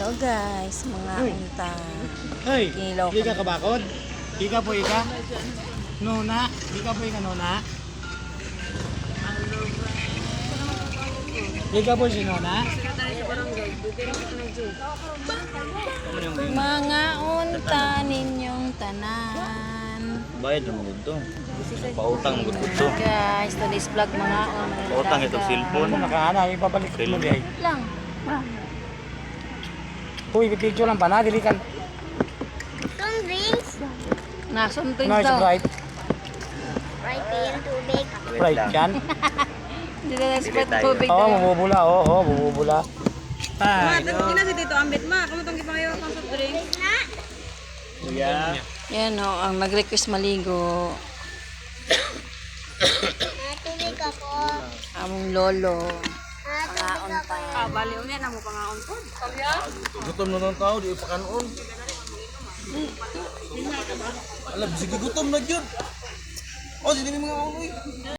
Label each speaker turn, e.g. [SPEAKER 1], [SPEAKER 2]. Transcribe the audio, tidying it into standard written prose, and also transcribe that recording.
[SPEAKER 1] Hello guys, mga unta.
[SPEAKER 2] Hey,
[SPEAKER 1] Kilaw
[SPEAKER 2] di ka
[SPEAKER 1] kami.
[SPEAKER 2] kabakod? Di ka po ika? Nona? Di ka po ika nona? Di ka po si nona?
[SPEAKER 1] Mga unta ninyong tanan.
[SPEAKER 3] Bayad mo to. Pautang mo to.
[SPEAKER 1] Guys, today's vlog mga unta.
[SPEAKER 3] Pautang itong cellphone.
[SPEAKER 2] Ano nakaana? Ipabalik mo di ay.
[SPEAKER 1] Lang.
[SPEAKER 2] Uy, picture lang pa na. Dili ka.
[SPEAKER 1] Na, something
[SPEAKER 2] Nice,
[SPEAKER 1] daw.
[SPEAKER 2] bright.
[SPEAKER 3] Wait
[SPEAKER 2] Bright
[SPEAKER 3] lang.
[SPEAKER 2] yan.
[SPEAKER 1] Hindi na expect
[SPEAKER 3] tayo.
[SPEAKER 1] tubig
[SPEAKER 2] Oo,
[SPEAKER 1] daw.
[SPEAKER 2] bumubula. Oo, bumubula. Ay,
[SPEAKER 4] Ina si Tito Ambit ma, kamu tong gipayo pang soft drink.
[SPEAKER 3] Kuya.
[SPEAKER 1] Yan o, ang nag-request maligo.
[SPEAKER 5] Tubig ako.
[SPEAKER 1] Among lolo. Mga unta.
[SPEAKER 4] Ah, bali unya na mo pangaon po. Kaya
[SPEAKER 3] Gutom na ng tao, di ipakanon. Alam, sige gutom na yun. Oh, sini mga unoy.